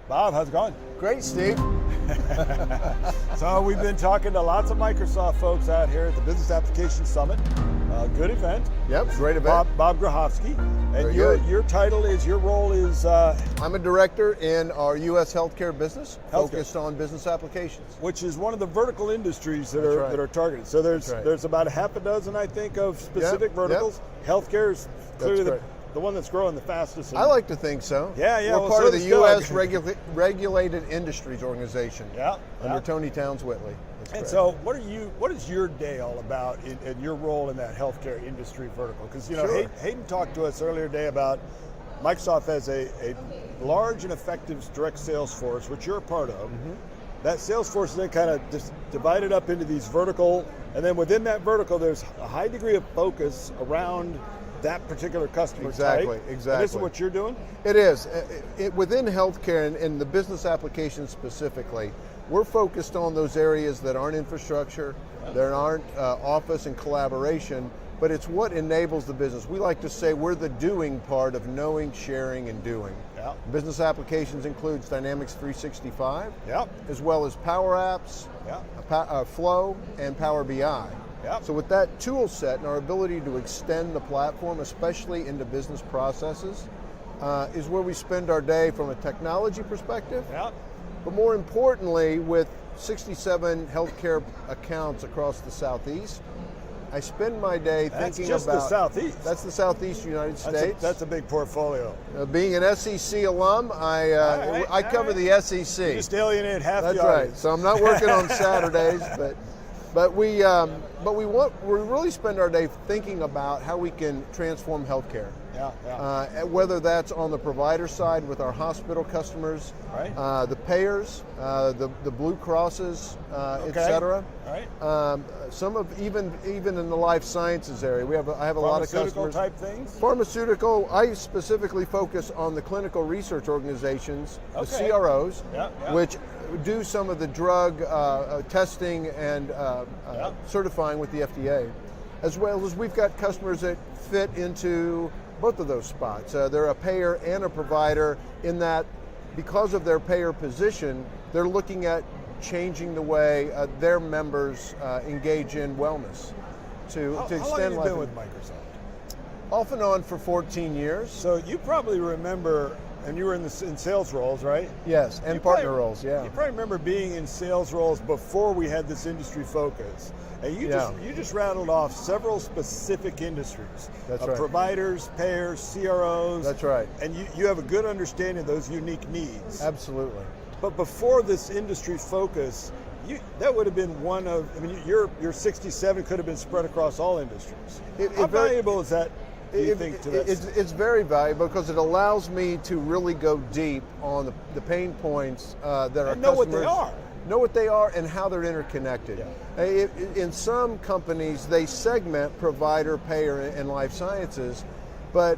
Bob, how's it going? Great, Steve. So we've been talking to lots of Microsoft folks out here at the Business Application Summit. Good event. Yep, great event. Bob Grohovsky. And Very your title is, your role is? I'm a director in our U.S. healthcare business, Healthcare. focused on business applications. Which is one of the vertical industries that That's are right. that are targeted. So there's about a half a dozen, I think, of specific verticals. Healthcare is clearly the one that's growing the fastest. I like to think so. Yeah. We're well, part so of the does U.S. Doug. Regulated Industries Organization. Under Tony Towns Whitley. That's And correct. so, what is your day all about in your role in that healthcare industry vertical? Because Sure. Hayden talked to us earlier today about Microsoft has a large and effective direct sales force, which you're a part of. Mm-hmm. That sales force is then kind of just divided up into these vertical, and then within that vertical, there's a high degree of focus around that particular customer type. Exactly. And this is what you're doing? It is. Within healthcare and the business applications specifically, we're focused on those areas that aren't infrastructure, that aren't office and collaboration, but it's what enables the business. We like to say we're the doing part of knowing, sharing, and doing. Yeah. Business applications includes Dynamics 365, Yep. as well as Power Apps, Yep. Flow, and Power BI. Yep. So with that tool set and our ability to extend the platform, especially into business processes, is where we spend our day from a technology perspective. Yep. But more importantly, with 67 healthcare accounts across the Southeast, I spend my day thinking about... That's just the Southeast. That's the Southeast United States. That's a big portfolio. Being an SEC alum, I cover the SEC. You just alienated half That's the right. audience. So I'm not working on Saturdays, but we really spend our day thinking about how we can transform healthcare. Whether that's on the provider side with our hospital customers, right. The payers, the Blue Crosses, et cetera. Right. Some of even in the life sciences area, I have a lot of customers. Pharmaceutical type things. Pharmaceutical. I specifically focus on the clinical research organizations, the CROs, which do some of the drug testing and certifying with the FDA, as well as we've got customers that fit into both of those spots. They're a payer and a provider in that because of their payer position, they're looking at changing the way their members engage in wellness to extend life. How long have you been with Microsoft? Off and on for 14 years. So you probably remember, and you were in sales roles, right? Yes, and partner roles, yeah. You probably remember being in sales roles before we had this industry focus. And you just rattled off several specific industries. That's right. Providers, payers, CROs. That's right. And you have a good understanding of those unique needs. Absolutely. But before this industry focus, that would have been one of, your 67 could have been spread across all industries. How valuable is that, do you think, to that? It's very valuable because it allows me to really go deep on the pain points that our customers... know what they are. Know what they are and how they're interconnected. In some companies, they segment provider, payer, and life sciences, but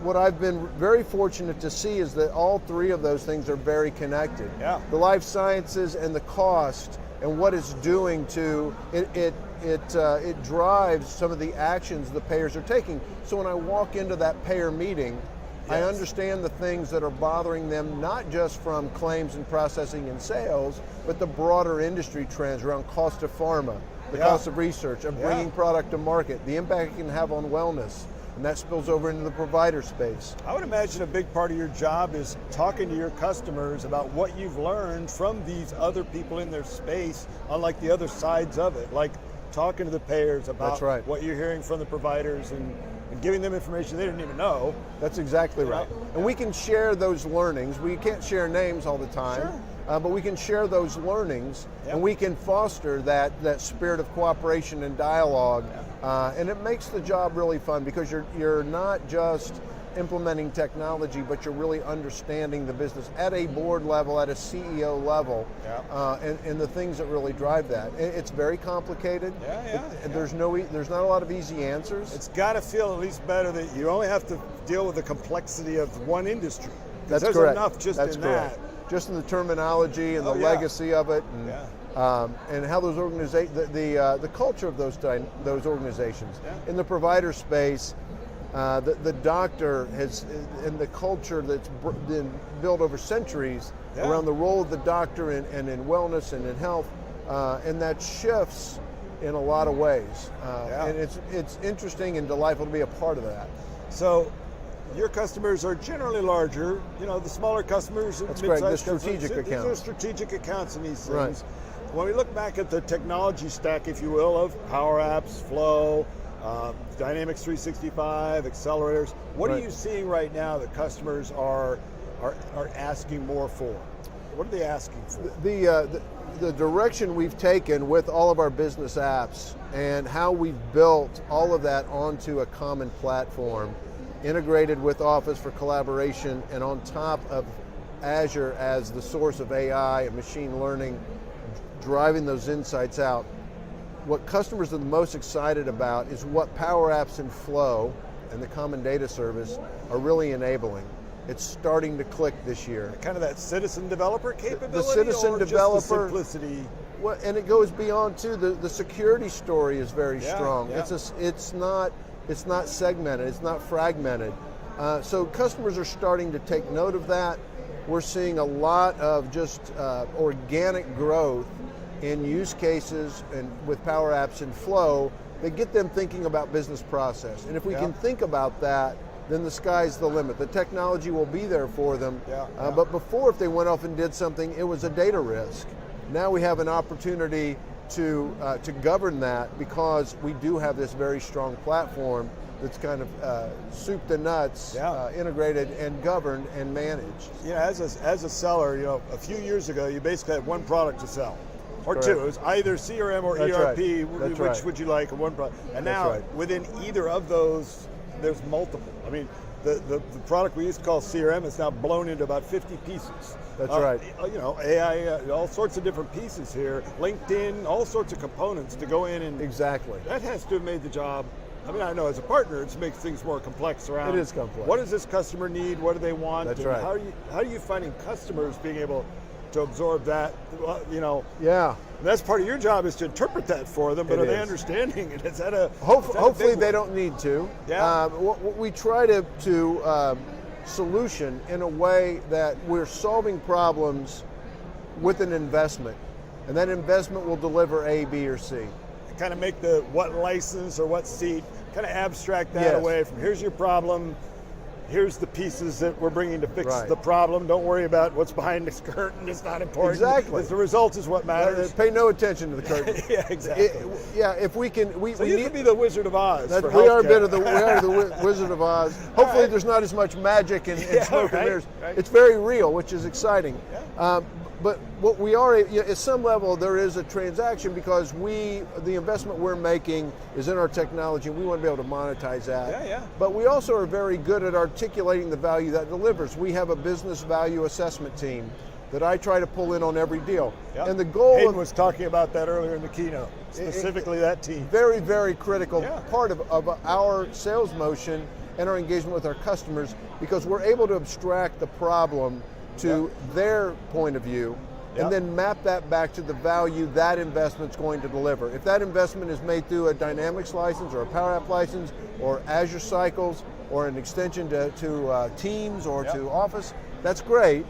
what I've been very fortunate to see is that all three of those things are very connected. The life sciences and the cost and what it's doing to it drives some of the actions the payers are taking. So when I walk into that payer meeting, I understand the things that are bothering them, not just from claims and processing and sales, but the broader industry trends around cost of pharma, the cost of research, of bringing product to market, the impact it can have on wellness, and that spills over into the provider space. I would imagine a big part of your job is talking to your customers about what you've learned from these other people in their space, unlike the other sides of it, like talking to the payers about what you're hearing from the providers and giving them information they didn't even know. That's exactly right. And we can share those learnings. We can't share names all the time, but we can share those learnings and we can foster that spirit of cooperation and dialogue. And it makes the job really fun because you're not just implementing technology, but you're really understanding the business at a board level, at a CEO level, and the things that really drive that. It's very complicated. There's not a lot of easy answers. It's got to feel at least better that you only have to deal with the complexity of one industry. That's there's correct. Enough just That's in correct. that. Just in the terminology and the legacy of it, and how those organizations, the culture of those organizations. In the provider space, The doctor has, and the culture that's been built over centuries around the role of the doctor and in wellness and in health, and that shifts in a lot of ways. And it's interesting and delightful to be a part of that. So your customers are generally larger, the smaller customers, that's great. The strategic accounts. These are strategic accounts in these things. Right. When we look back at the technology stack, if you will, of Power Apps, Flow, Dynamics 365, accelerators, what are you seeing right now that customers are asking more for? What are they asking for? The direction we've taken with all of our business apps and how we've built all of that onto a common platform, integrated with Office for collaboration and on top of Azure as the source of AI and machine learning, driving those insights out. What customers are the most excited about is what Power Apps and Flow and the Common Data Service are really enabling. It's starting to click this year. Kind of that citizen developer capability, the citizen or developer, just the simplicity? Well, and it goes beyond too. The security story is very strong. Yeah. It's not segmented. It's not fragmented. So customers are starting to take note of that. We're seeing a lot of just organic growth in use cases and with Power Apps and Flow that get them thinking about business process. And if we can think about that, then the sky's the limit. The technology will be there for them. But before, if they went off and did something, it was a data risk. Now we have an opportunity to govern that because we do have this very strong platform that's kind of soup to nuts, integrated and governed and managed. As a seller, a few years ago, you basically had one product to sell. Or Correct. two. It was either CRM or That's ERP, right. which would you like, or one product. And now, within either of those, there's multiple. I mean, the product we used to call CRM is now blown into about 50 pieces. That's right. AI, all sorts of different pieces here. LinkedIn, all sorts of components to go in and... Exactly. That has to have made the job... I mean, I know as a partner, it makes things more complex around... It is complex. What does this customer need? What do they want? That's and right. How are you finding customers being able to absorb that? Yeah. That's part of your job is to interpret that for them, but are they understanding it? Is that a hopefully they don't need to. Yeah. We try to solution in a way that we're solving problems with an investment, and that investment will deliver A, B, or C. Kind of make the what license or what seat, kind of abstract that away from here's your problem, here's the pieces that we're bringing to fix the problem. Don't worry about what's behind this curtain. It's not important. Exactly. The result is what matters. Pay no attention to the curtain. Yeah, exactly. If we can, so you could be the Wizard of Oz. We are the Wizard of Oz. Hopefully, there's not as much magic and smoke and mirrors. Right. It's very real, which is exciting. Yeah. But what we are, at some level, there is a transaction because the investment we're making is in our technology, and we want to be able to monetize that. Yeah. But we also are very good at articulating the value that delivers. We have a business value assessment team that I try to pull in on every deal. Yep. And the goal Hayden was talking about that earlier in the keynote, specifically that team. Very, very critical part of our sales motion and our engagement with our customers, because we're able to abstract the problem to their point of view, and then map that back to the value that investment's going to deliver. If that investment is made through a Dynamics license or a Power App license or Azure Cycles or an extension to Teams or to Office, that's great,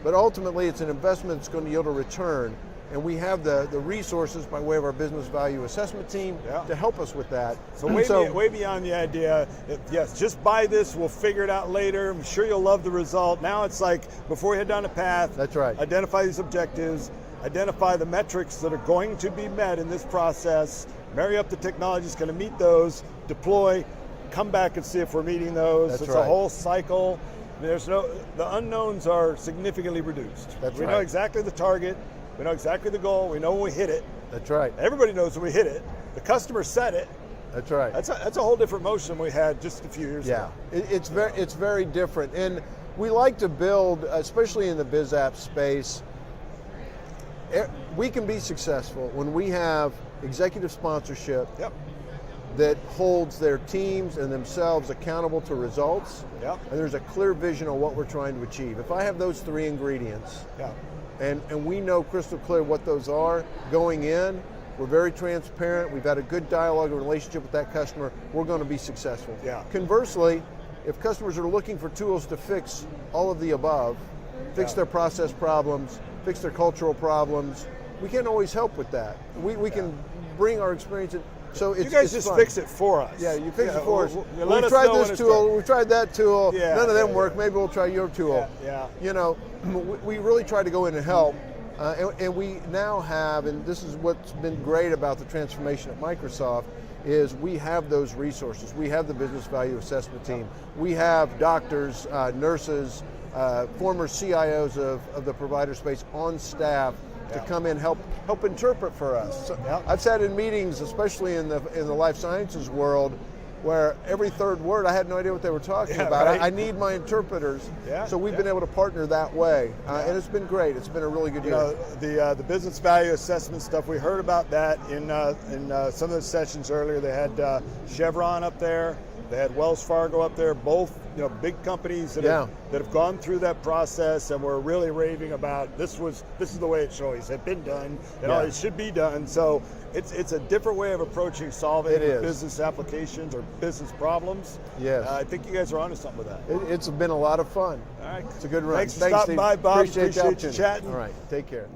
but ultimately it's an investment that's going to yield a return. And we have the resources by way of our business value assessment team to help us with that. So way beyond the idea, yes, just buy this, we'll figure it out later, I'm sure you'll love the result. Now it's like, before you head down a path, that's right. Identify these objectives, identify the metrics that are going to be met in this process, marry up the technology that's going to meet those, deploy, come back and see if we're meeting those. It's a whole cycle. The unknowns are significantly reduced. We know exactly the target, we know exactly the goal. We know when we hit it. That's right. Everybody knows when we hit it. The customer set it. That's right. That's a whole different motion than we had just a few years ago. It's very different, and we like to build, especially in the biz app space. We can be successful when we have executive sponsorship that holds their teams and themselves accountable to results. And there's a clear vision on what we're trying to achieve. If I have those three ingredients. And we know crystal clear what those are going in, we're very transparent, we've had a good dialogue and relationship with that customer, we're going to be successful. Yeah. Conversely, if customers are looking for tools to fix all of the above, fix their process problems, fix their cultural problems, we can't always help with that. We can bring our experience in. So you guys just fun. fix it for us. Yeah, you fix it for us. We've tried this tool, we've tried that tool, none of them work, maybe we'll try your tool. Yeah. You know, we really try to go in and help, and we now have, and this is what's been great about the transformation at Microsoft, is we have those resources. We have the business value assessment team. We have doctors, nurses, former CIOs of the provider space on staff to come in help interpret for us. So I've sat in meetings, especially in the life sciences world, where every third word I had no idea what they were talking about. Right. I need my interpreters. So we've been able to partner that way, and it's been great. It's been a really good year. The business value assessment stuff, we heard about that in some of the sessions earlier. They had Chevron up there. They had Wells Fargo up there, both big companies that have gone through that process and were really raving about this is the way it should always have been done, and it should be done. So it's a different way of approaching solving business applications or business problems. Yes. I think you guys are onto something with that. It's been a lot of fun. All right. It's a good run. Thanks for stopping by, Bob. Appreciate you chatting. All right. Take care.